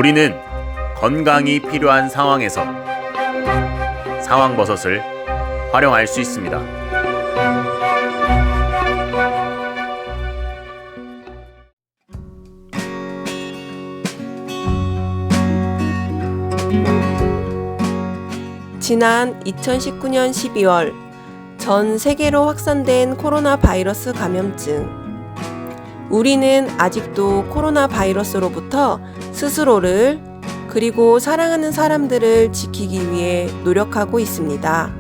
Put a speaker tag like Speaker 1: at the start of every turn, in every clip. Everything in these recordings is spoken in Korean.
Speaker 1: 우리는 건강이 필요한 상황에서 상황버섯을 활용할 수 있습니다.
Speaker 2: 지난 2019년 12월 전 세계로 확산된 코로나 바이러스 감염증. 우리는 아직도 코로나 바이러스로부터 스스로를 그리고 사랑하는 사람들을 지키기 위해 노력하고 있습니다.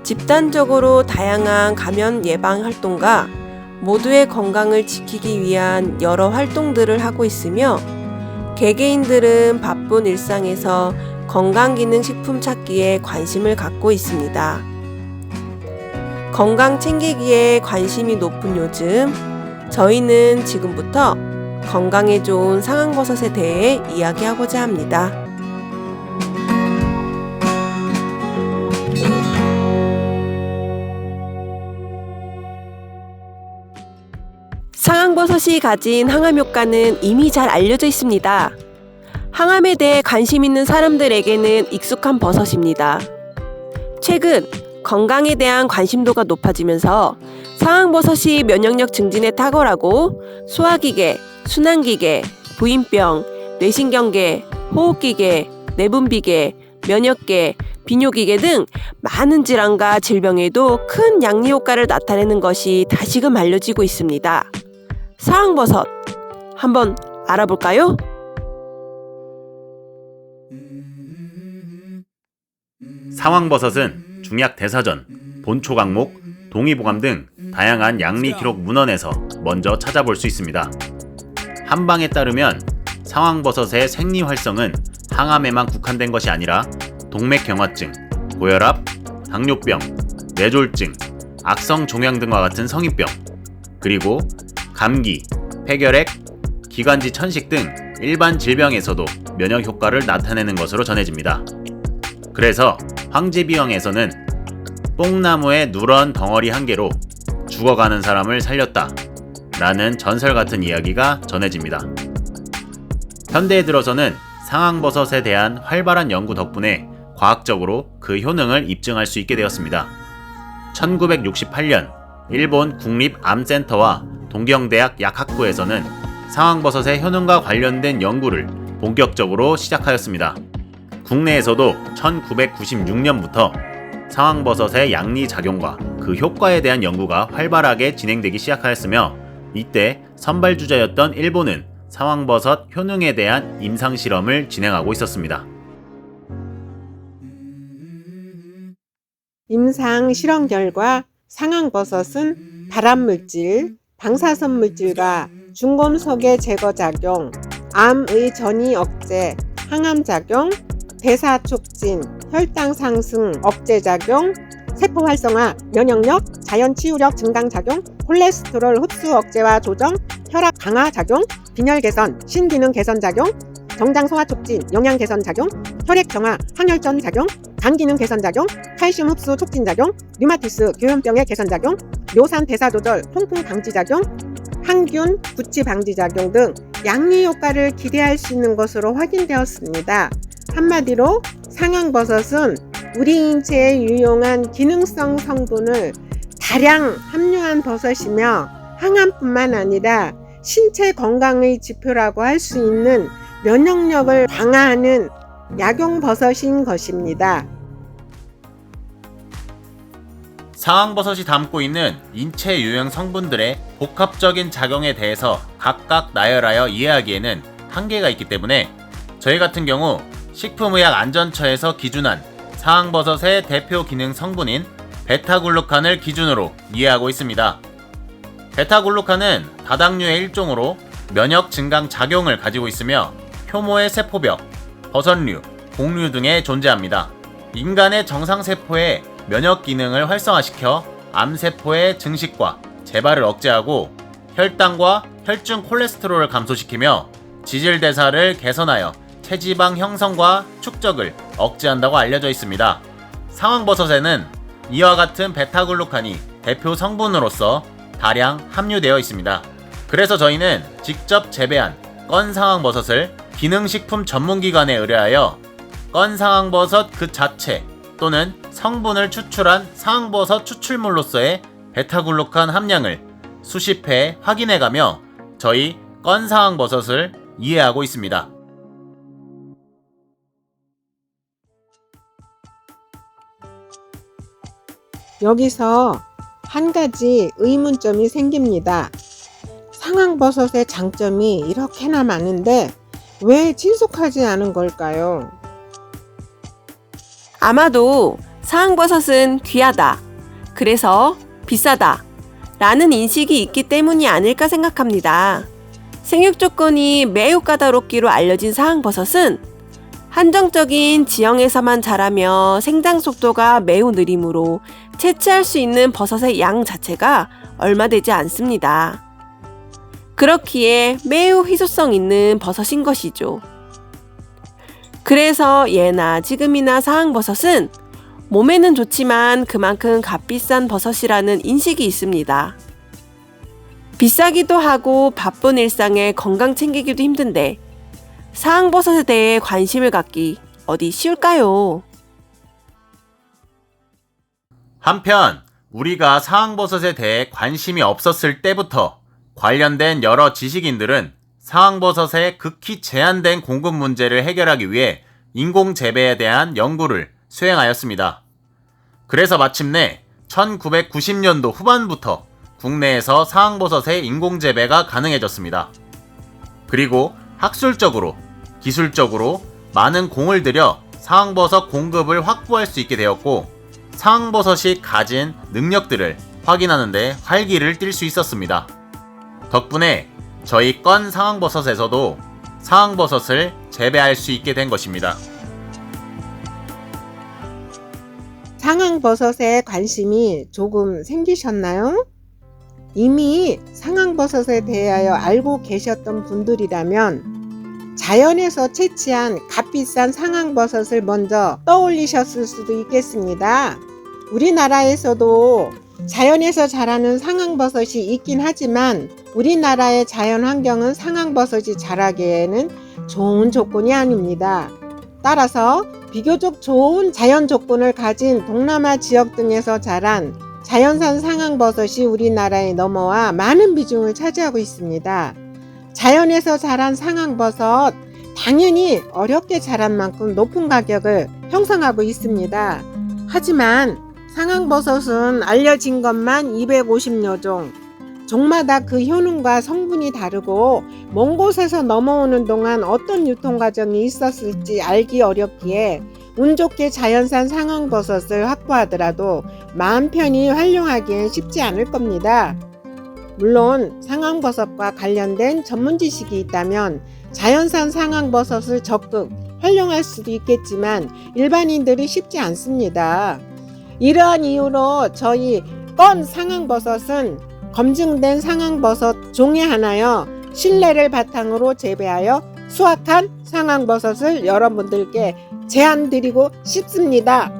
Speaker 2: 집단적으로 다양한 감염 예방 활동과 모두의 건강을 지키기 위한 여러 활동들을 하고 있으며 개개인들은 바쁜 일상에서 건강기능식품 찾기에 관심을 갖고 있습니다. 건강 챙기기에 관심이 높은 요즘, 저희는 지금부터 건강에 좋은 상황버섯에 대해 이야기하고자 합니다. 상황버섯이 가진 항암 효과는 이미 잘 알려져 있습니다. 항암에 대해 관심 있는 사람들에게는 익숙한 버섯입니다. 최근 건강에 대한 관심도가 높아지면서 상황버섯이 면역력 증진에 탁월하고 소화기계, 순환기계, 부인병, 뇌신경계, 호흡기계, 내분비계, 면역계, 비뇨기계 등 많은 질환과 질병에도 큰 양리 효과를 나타내는 것이 다시금 알려지고 있습니다. 상황버섯, 한번 알아볼까요?
Speaker 1: 상황버섯은 중약대사전, 본초강목, 동의보감 등 다양한 양리 기록 문헌에서 먼저 찾아볼 수 있습니다. 한방에 따르면 상황버섯의 생리 활성은 항암에만 국한된 것이 아니라 동맥경화증, 고혈압, 당뇨병, 뇌졸중, 악성종양 등과 같은 성인병, 그리고 감기, 폐결핵, 기관지 천식 등 일반 질병에서도 면역 효과를 나타내는 것으로 전해집니다. 그래서 황제비영에서는 뽕나무의 누런 덩어리 한 개로 죽어가는 사람을 살렸다 라는 전설 같은 이야기가 전해집니다. 현대에 들어서는 상황버섯에 대한 활발한 연구 덕분에 과학적으로 그 효능을 입증할 수 있게 되었습니다. 1968년 일본 국립암센터와 동경대학 약학부에서는 상황버섯의 효능과 관련된 연구를 본격적으로 시작하였습니다. 국내에서도 1996년부터 상황버섯의 양리작용과 그 효과에 대한 연구가 활발하게 진행되기 시작하였으며 이때 선발주자였던 일본은 상황버섯 효능에 대한 임상실험을 진행하고 있었습니다.
Speaker 3: 임상 실험 결과 상황버섯은 발암물질, 방사선물질과 중금속의 제거작용, 암의 전이 억제, 항암작용, 대사 촉진, 혈당 상승 억제작용, 세포 활성화, 면역력, 자연 치유력 증강작용, 콜레스테롤 흡수 억제와 조정, 혈압 강화 작용, 빈혈 개선, 신기능 개선 작용, 정장 소화 촉진, 영양 개선 작용, 혈액 정화, 항혈전 작용, 간 기능 개선 작용, 칼슘 흡수 촉진 작용, 류마티스 교염병의 개선 작용, 뇨산 대사 조절, 통풍 방지 작용, 항균 구취 방지 작용 등 양리 효과를 기대할 수 있는 것으로 확인되었습니다. 한마디로 상황버섯은 우리 인체에 유용한 기능성 성분을 다량 함유한 버섯이며 항암뿐만 아니라 신체 건강의 지표라고 할 수 있는 면역력을 강화하는 약용버섯인 것입니다.
Speaker 1: 상황버섯이 담고 있는 인체 유형 성분들의 복합적인 작용에 대해서 각각 나열하여 이해하기에는 한계가 있기 때문에 저희 같은 경우 식품의약안전처에서 기준한 상황버섯의 대표 기능 성분인 베타글루칸을 기준으로 이해하고 있습니다. 베타글루칸은 다당류의 일종으로 면역 증강 작용을 가지고 있으며 효모의 세포벽, 버섯류, 곡류 등에 존재합니다. 인간의 정상세포의 면역 기능을 활성화시켜 암세포의 증식과 재발을 억제하고 혈당과 혈중 콜레스테롤을 감소시키며 지질대사를 개선하여 체지방 형성과 축적을 억제한다고 알려져 있습니다. 상황버섯에는 이와 같은 베타글루칸이 대표 성분으로서 다량 함유되어 있습니다. 그래서 저희는 직접 재배한 건 상황버섯을 기능식품 전문기관에 의뢰하여 건 상황버섯 그 자체 또는 성분을 추출한 상황버섯 추출물로서의 베타글루칸 함량을 수십 회 확인해가며 저희 건 상황버섯을 이해하고 있습니다.
Speaker 3: 여기서 한 가지 의문점이 생깁니다. 상황버섯의 장점이 이렇게나 많은데 왜 친숙하지 않은 걸까요?
Speaker 2: 아마도 상황버섯은 귀하다, 그래서 비싸다 라는 인식이 있기 때문이 아닐까 생각합니다. 생육 조건이 매우 까다롭기로 알려진 상황버섯은 한정적인 지형에서만 자라며 생장 속도가 매우 느리므로 채취할 수 있는 버섯의 양 자체가 얼마 되지 않습니다. 그렇기에 매우 희소성 있는 버섯인 것이죠. 그래서 예나 지금이나 상황버섯은 몸에는 좋지만 그만큼 값비싼 버섯이라는 인식이 있습니다. 비싸기도 하고 바쁜 일상에 건강 챙기기도 힘든데 상황버섯에 대해 관심을 갖기 어디 쉬울까요?
Speaker 1: 한편 우리가 상황버섯에 대해 관심이 없었을 때부터 관련된 여러 지식인들은 상황버섯의 극히 제한된 공급 문제를 해결하기 위해 인공재배에 대한 연구를 수행하였습니다. 그래서 마침내 1990년도 후반부터 국내에서 상황버섯의 인공재배가 가능해졌습니다. 그리고 학술적으로, 기술적으로 많은 공을 들여 상황버섯 공급을 확보할 수 있게 되었고 상황버섯이 가진 능력들을 확인하는 데 활기를 띨 수 있었습니다. 덕분에 저희 건 상황버섯에서도 상황버섯을 재배할 수 있게 된 것입니다.
Speaker 3: 상황버섯에 관심이 조금 생기셨나요? 이미 상황버섯에 대하여 알고 계셨던 분들이라면 자연에서 채취한 값비싼 상황버섯을 먼저 떠올리셨을 수도 있겠습니다. 우리나라에서도 자연에서 자라는 상황버섯이 있긴 하지만 우리나라의 자연 환경은 상황버섯이 자라기에는 좋은 조건이 아닙니다. 따라서 비교적 좋은 자연 조건을 가진 동남아 지역 등에서 자란 자연산 상황버섯이 우리나라에 넘어와 많은 비중을 차지하고 있습니다. 자연에서 자란 상황버섯 당연히 어렵게 자란 만큼 높은 가격을 형성하고 있습니다. 하지만 상황버섯은 알려진 것만 250여 종, 종마다 그 효능과 성분이 다르고 먼 곳에서 넘어오는 동안 어떤 유통 과정이 있었을지 알기 어렵기에 운 좋게 자연산 상황버섯을 확보하더라도 마음 편히 활용하기엔 쉽지 않을 겁니다. 물론 상황버섯과 관련된 전문 지식이 있다면 자연산 상황버섯을 적극 활용할 수도 있겠지만 일반인들이 쉽지 않습니다. 이러한 이유로 저희 건 상황버섯은 검증된 상황버섯 종에 하나여 신뢰를 바탕으로 재배하여 수확한 상황버섯을 여러분들께 제안드리고 싶습니다.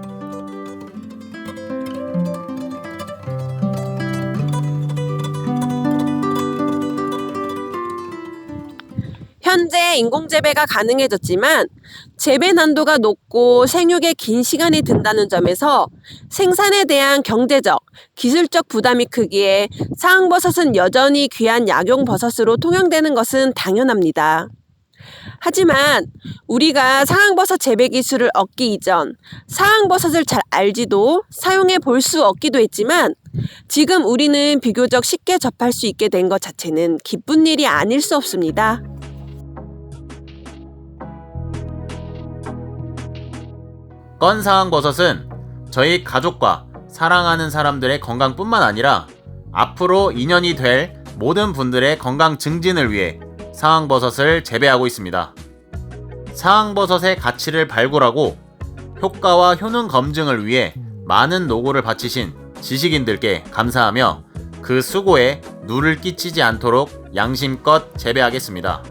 Speaker 2: 현재 인공재배가 가능해졌지만 재배 난도가 높고 생육에 긴 시간이 든다는 점에서 생산에 대한 경제적, 기술적 부담이 크기에 상황버섯은 여전히 귀한 약용버섯으로 통용되는 것은 당연합니다. 하지만 우리가 상황버섯 재배 기술을 얻기 이전 상황버섯을 잘 알지도 사용해 볼 수 없기도 했지만 지금 우리는 비교적 쉽게 접할 수 있게 된 것 자체는 기쁜 일이 아닐 수 없습니다.
Speaker 1: 건 상황버섯은 저희 가족과 사랑하는 사람들의 건강뿐만 아니라 앞으로 인연이 될 모든 분들의 건강 증진을 위해 상황버섯을 재배하고 있습니다. 상황버섯의 가치를 발굴하고 효과와 효능 검증을 위해 많은 노고를 바치신 지식인들께 감사하며 그 수고에 누를 끼치지 않도록 양심껏 재배하겠습니다.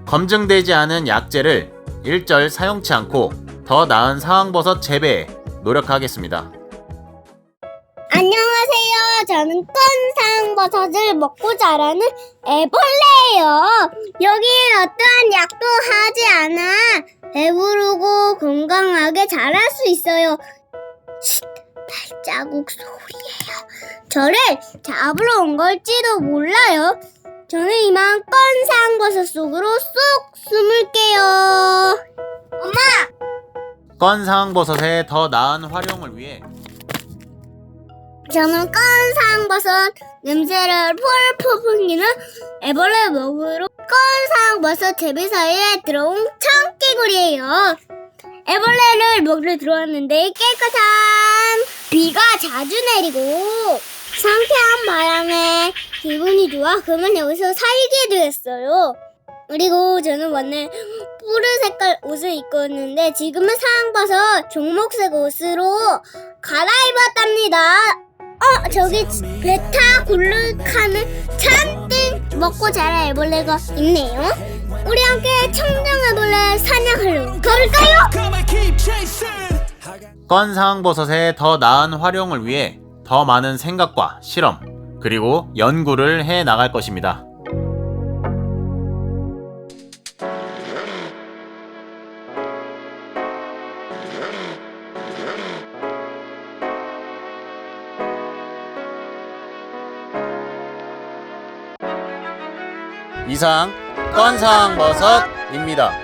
Speaker 1: 검증되지 않은 약재를 일절 사용치 않고 더 나은 상황버섯 재배에 노력하겠습니다.
Speaker 4: 안녕하세요. 저는 건상버섯을 먹고 자라는 애벌레예요. 여기엔 어떠한 약도 하지 않아 배부르고 건강하게 자랄 수 있어요. 쉿, 발자국 소리예요. 저를 잡으러 온 걸지도 몰라요. 저는 이만 건상버섯 속으로 쏙 숨을게요. 엄마!
Speaker 1: 건상버섯의 더 나은 활용을 위해
Speaker 4: 저는 건상버섯 냄새를 폴폴 풍기는 애벌레 먹으러 건상버섯 재배사에 들어온 청개구리예요. 애벌레를 먹으러 들어왔는데 깨끗한 비가 자주 내리고 상쾌한 바람에 기분이 좋아 그만 여기서 살게 되었어요. 그리고 저는 원래 푸른 색깔 옷을 입고 있는데 지금은 상황버섯 종목색 옷으로 갈아입었답니다. 저기 베타 굴르카는 잔뜩 먹고 자랄 애벌레가 있네요. 우리 함께 청정애벌레 사냥하러 가볼까요?
Speaker 1: 건상버섯의 더 나은 활용을 위해 더 많은 생각과 실험 그리고 연구를 해 나갈 것입니다. 이상 건상버섯입니다.